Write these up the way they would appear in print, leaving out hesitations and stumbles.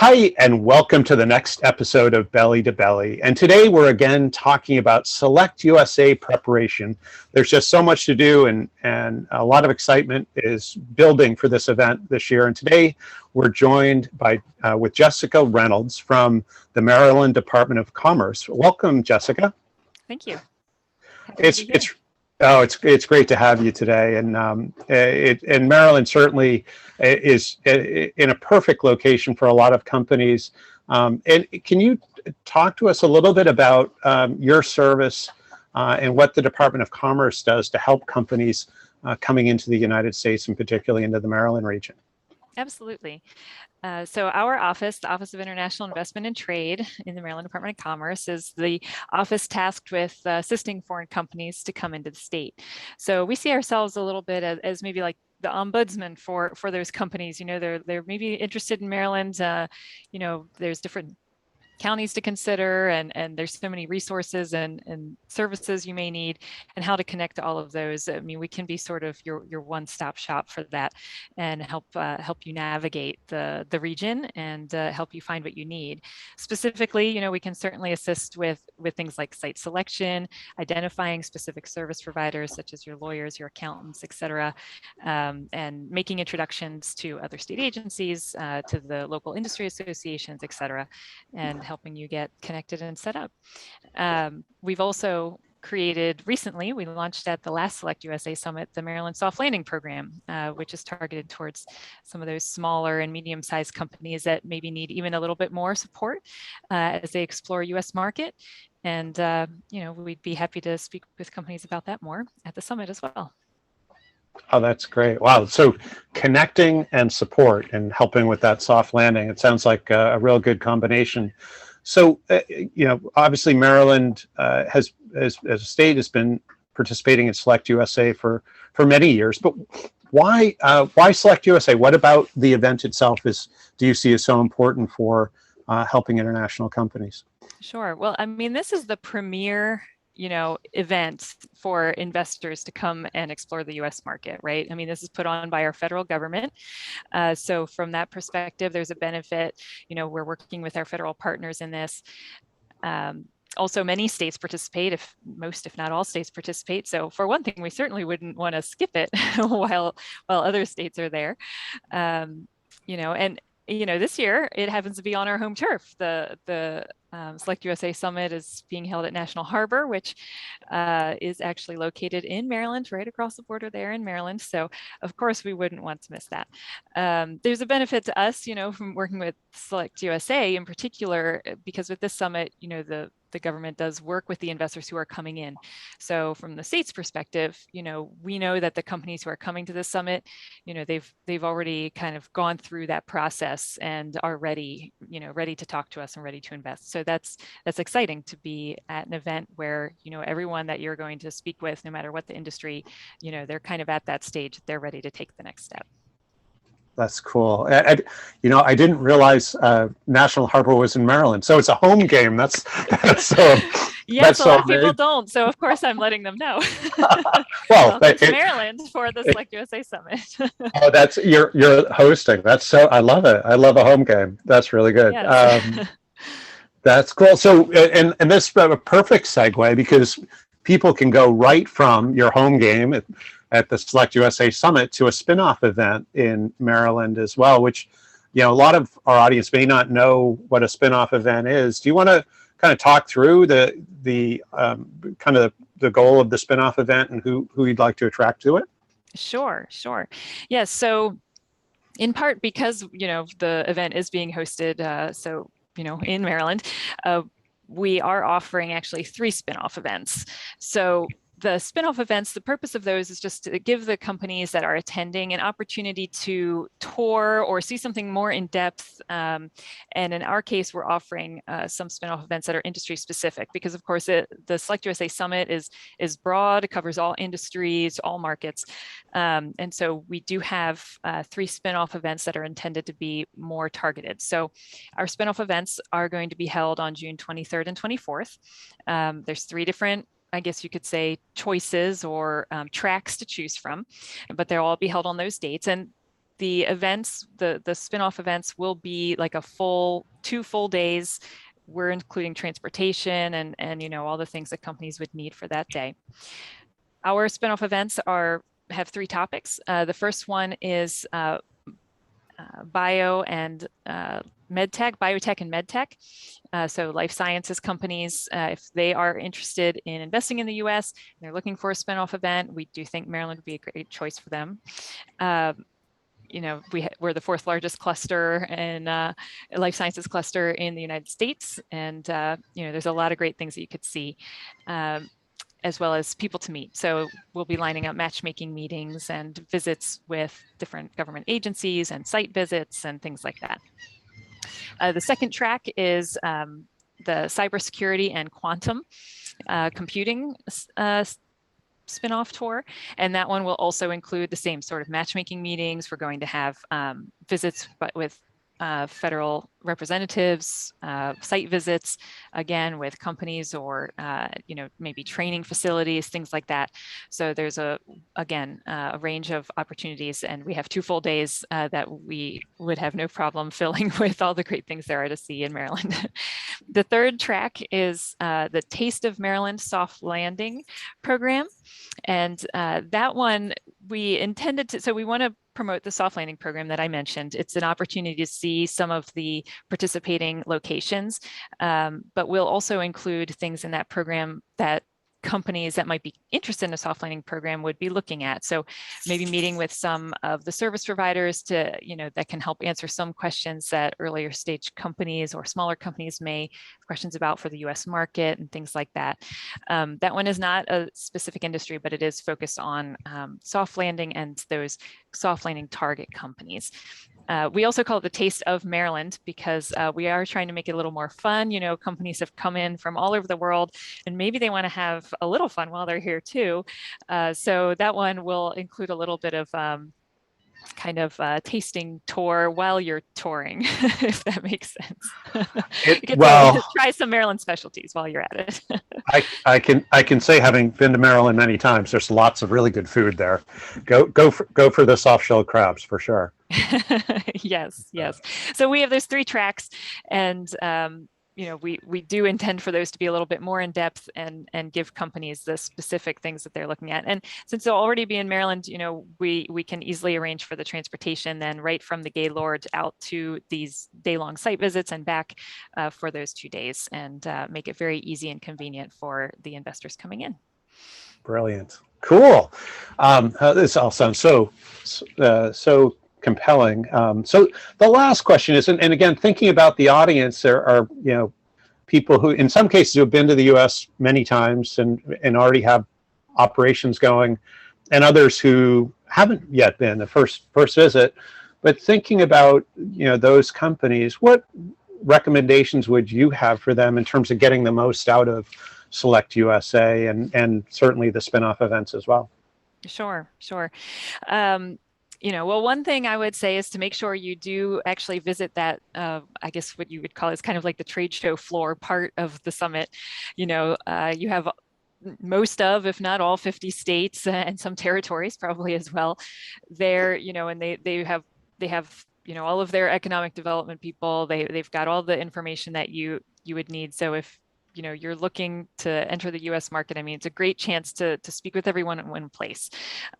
Hi, and welcome to the next episode of Belly to Belly. And today we're again talking about SelectUSA preparation. There's just so much to do, and a lot of excitement is building for this event this year. And today we're joined with Jessica Reynolds from the Maryland Department of Commerce. Welcome, Jessica. Thank you. It's great to have you today, and Maryland certainly is in a perfect location for a lot of companies. And can you talk to us a little bit about your service and what the Department of Commerce does to help companies coming into the United States, and particularly into the Maryland region? Absolutely. So our office, the Office of International Investment and Trade in the Maryland Department of Commerce, is the office tasked with assisting foreign companies to come into the state. So we see ourselves a little bit as maybe like the ombudsman for those companies. You know, they're maybe interested in Maryland. You know, there's different counties to consider, and there's so many resources and services you may need, and how to connect to all of those. I mean, we can be sort of your one-stop shop for that, and help you navigate the region, and help you find what you need. Specifically, you know, we can certainly assist with things like site selection, identifying specific service providers such as your lawyers, your accountants, etc., and making introductions to other state agencies, to the local industry associations, etc., and helping you get connected and set up. We've also created recently, we launched at the last SelectUSA Summit, the Maryland Soft Landing Program, which is targeted towards some of those smaller and medium-sized companies that maybe need even a little bit more support as they explore US market. And, you know, we'd be happy to speak with companies about that more at the summit as well. Oh, that's great. Wow. So connecting and support and helping with that soft landing, it sounds like a real good combination. So, you know, obviously Maryland as a state has been participating in SelectUSA for many years, but why SelectUSA? What about the event itself do you see as so important for helping international companies? Sure. Well, I mean, this is the premier, you know, event for investors to come and explore the US market, right? I mean, this is put on by our federal government. So from that perspective, there's a benefit. You know, we're working with our federal partners in this. Also, many states participate, if not all states participate. So for one thing, we certainly wouldn't want to skip it while other states are there. You know, and you know, this year it happens to be on our home turf. The SelectUSA Summit is being held at National Harbor, which is actually located in Maryland, right across the border there in Maryland. So of course we wouldn't want to miss that. There's a benefit to us, you know, from working with SelectUSA in particular, because with this summit, you know, the government does work with the investors who are coming in. So from the state's perspective, you know, we know that the companies who are coming to this summit, you know, they've already kind of gone through that process and are ready, you know, ready to talk to us and ready to invest. So that's exciting to be at an event where, you know, everyone that you're going to speak with, no matter what the industry, you know, they're kind of at that stage, they're ready to take the next step. That's cool. You know, I didn't realize National Harbor was in Maryland, so it's a home game. That's so. Yes, a lot of people don't. So of course I'm letting them know. Well, it's Maryland for the SelectUSA Summit. Oh, that's you're hosting. That's so. I love it. I love a home game. That's really good. Yes. That's cool. So, and this is a perfect segue, because people can go right from your home game at the SelectUSA Summit to a SpinOff event in Maryland as well, which, you know, a lot of our audience may not know what a SpinOff event is. Do you want to kind of talk through the kind of the goal of the SpinOff event and who you'd like to attract to it? Sure. Yes. So in part because, you know, the event is being hosted, so, you know, in Maryland, we are offering actually 3 SpinOff events. So the SpinOff events, the purpose of those is just to give the companies that are attending an opportunity to tour or see something more in depth. And in our case, we're offering some SpinOff events that are industry specific, because of course the SelectUSA Summit is broad, it covers all industries, all markets. And so we do have 3 SpinOff events that are intended to be more targeted. So our SpinOff events are going to be held on June 23rd and 24th. There's 3 different, I guess you could say, choices or tracks to choose from, but they'll all be held on those dates. And the events, the SpinOff events will be like a full 2 full days. We're including transportation and all the things that companies would need for that day. Our SpinOff events have 3 topics. The first one is biotech and medtech. So life sciences companies, if they are interested in investing in the US and they're looking for a SpinOff event, we do think Maryland would be a great choice for them. We're the 4th largest cluster and life sciences cluster in the United States. And, there's a lot of great things that you could see. As well as people to meet. So we'll be lining up matchmaking meetings and visits with different government agencies and site visits and things like that. The second track is the cybersecurity and quantum computing SpinOff tour. And that one will also include the same sort of matchmaking meetings. We're going to have visits with federal representatives, site visits, again, with companies or, maybe training facilities, things like that. So there's a range of opportunities, and we have 2 full days that we would have no problem filling with all the great things there are to see in Maryland. The third track is the Taste of Maryland Soft Landing program. And that one we intended to, so we want to promote the soft landing program that I mentioned. It's an opportunity to see some of the participating locations, but we'll also include things in that program that companies that might be interested in a soft landing program would be looking at. So maybe meeting with some of the service providers to, that can help answer some questions that earlier stage companies or smaller companies may have questions about for the US market and things like that. That one is not a specific industry, but it is focused on soft landing and those soft landing target companies. We also call it the Taste of Maryland because we are trying to make it a little more fun. Companies have come in from all over the world and maybe they want to have a little fun while they're here too. So that one will include a little bit of kind of tasting tour while you're touring, if that makes sense. You get to try some Maryland specialties while you're at it. I can say, having been to Maryland many times, there's lots of really good food there. Go for the soft shell crabs for sure. Yes. So we have those 3 tracks, and we do intend for those to be a little bit more in depth and give companies the specific things that they're looking at. And since they'll already be in Maryland, we can easily arrange for the transportation then right from the Gaylord out to these day-long site visits and back for those 2 days, and make it very easy and convenient for the investors coming in. Brilliant. Cool. This all sounds so compelling. So the last question is, and again, thinking about the audience, there are people who, in some cases, have been to the U.S. many times and already have operations going, and others who haven't yet been the first visit. But thinking about those companies, what recommendations would you have for them in terms of getting the most out of SelectUSA and certainly the SpinOff events as well? Sure. Well, one thing I would say is to make sure you do actually visit that, I guess what you would call is kind of like the trade show floor part of the summit. You have most of, if not all, 50 states and some territories probably as well there, and they have all of their economic development people. They've got all the information that you would need. So if you're looking to enter the U.S. market, I mean, it's a great chance to speak with everyone in one place.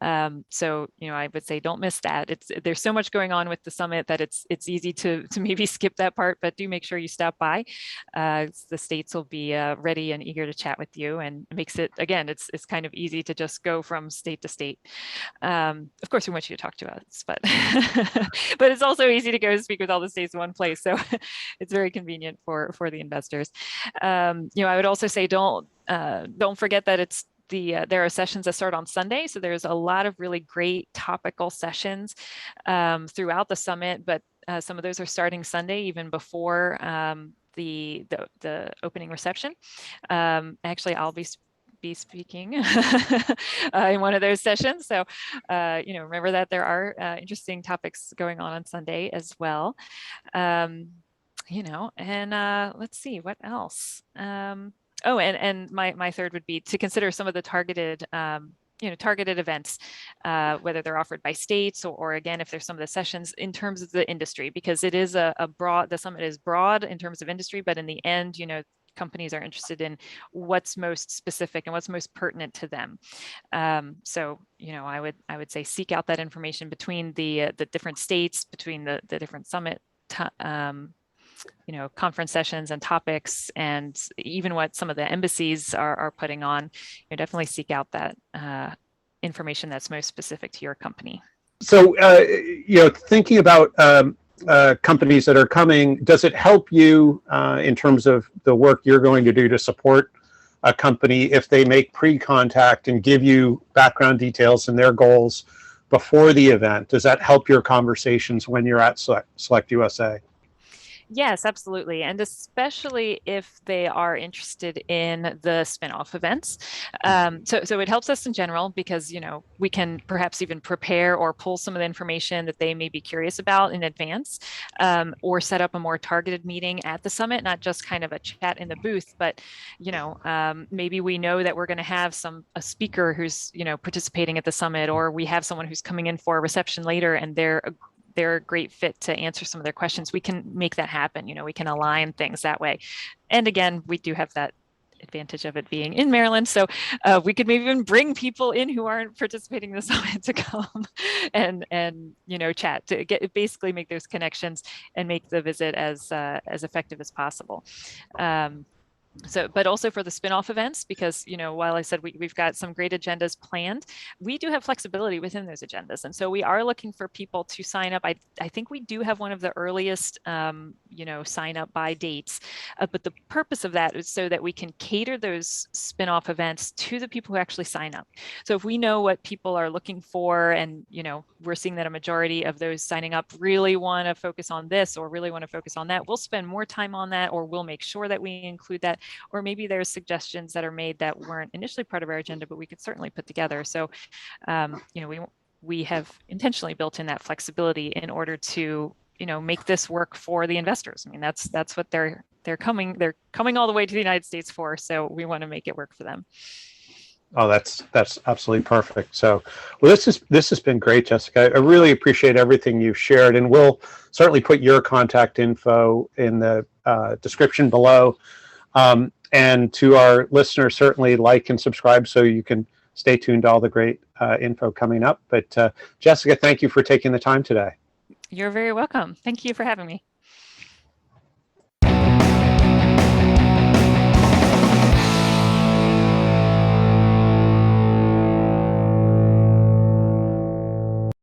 So, I would say don't miss that. There's so much going on with the summit that it's easy to maybe skip that part, but do make sure you stop by. The states will be ready and eager to chat with you, and it makes it, again, it's kind of easy to just go from state to state. Of course, we want you to talk to us, but but it's also easy to go speak with all the states in one place. So it's very convenient for the investors. I would also say don't forget that it's there are sessions that start on Sunday. So there's a lot of really great topical sessions throughout the summit, but some of those are starting Sunday, even before the opening reception. Actually, I'll be speaking in one of those sessions. So, remember that there are interesting topics going on Sunday as well. Let's see what else. And my third would be to consider some of the targeted targeted events, whether they're offered by states or again, if there's some of the sessions in terms of the industry, because it is a broad, the summit is broad in terms of industry, but in the end, companies are interested in what's most specific and what's most pertinent to them. So, I would say seek out that information between the different states, between the different summit conference sessions and topics, and even what some of the embassies are putting on. Definitely seek out that information that's most specific to your company. So, thinking about companies that are coming, does it help you in terms of the work you're going to do to support a company if they make pre-contact and give you background details and their goals before the event? Does that help your conversations when you're at SelectUSA? Yes, absolutely. And especially if they are interested in the SpinOff events. So it helps us in general because, we can perhaps even prepare or pull some of the information that they may be curious about in advance, or set up a more targeted meeting at the summit, not just kind of a chat in the booth, but, maybe we know that we're going to have a speaker who's, participating at the summit, or we have someone who's coming in for a reception later and they're a great fit to answer some of their questions. We can make that happen. We can align things that way. And again, we do have that advantage of it being in Maryland. So we could maybe even bring people in who aren't participating in the summit to come and chat, to basically make those connections and make the visit as effective as possible. But also for the SpinOff events, because, while I said we've got some great agendas planned, we do have flexibility within those agendas. And so we are looking for people to sign up. I think we do have one of the earliest, sign up by dates. But the purpose of that is so that we can cater those SpinOff events to the people who actually sign up. So if we know what people are looking for and, we're seeing that a majority of those signing up really want to focus on this or really want to focus on that, we'll spend more time on that, or we'll make sure that we include that. Or maybe there's suggestions that are made that weren't initially part of our agenda, but we could certainly put together. So, we have intentionally built in that flexibility in order to, make this work for the investors. I mean, that's what they're coming all the way to the United States for. So we want to make it work for them. Oh, that's absolutely perfect. So, well, this has been great, Jessica. I really appreciate everything you've shared, and we'll certainly put your contact info in the description below. And to our listeners, certainly like and subscribe so you can stay tuned to all the great info coming up. But Jessica, thank you for taking the time today. You're very welcome. Thank you for having me.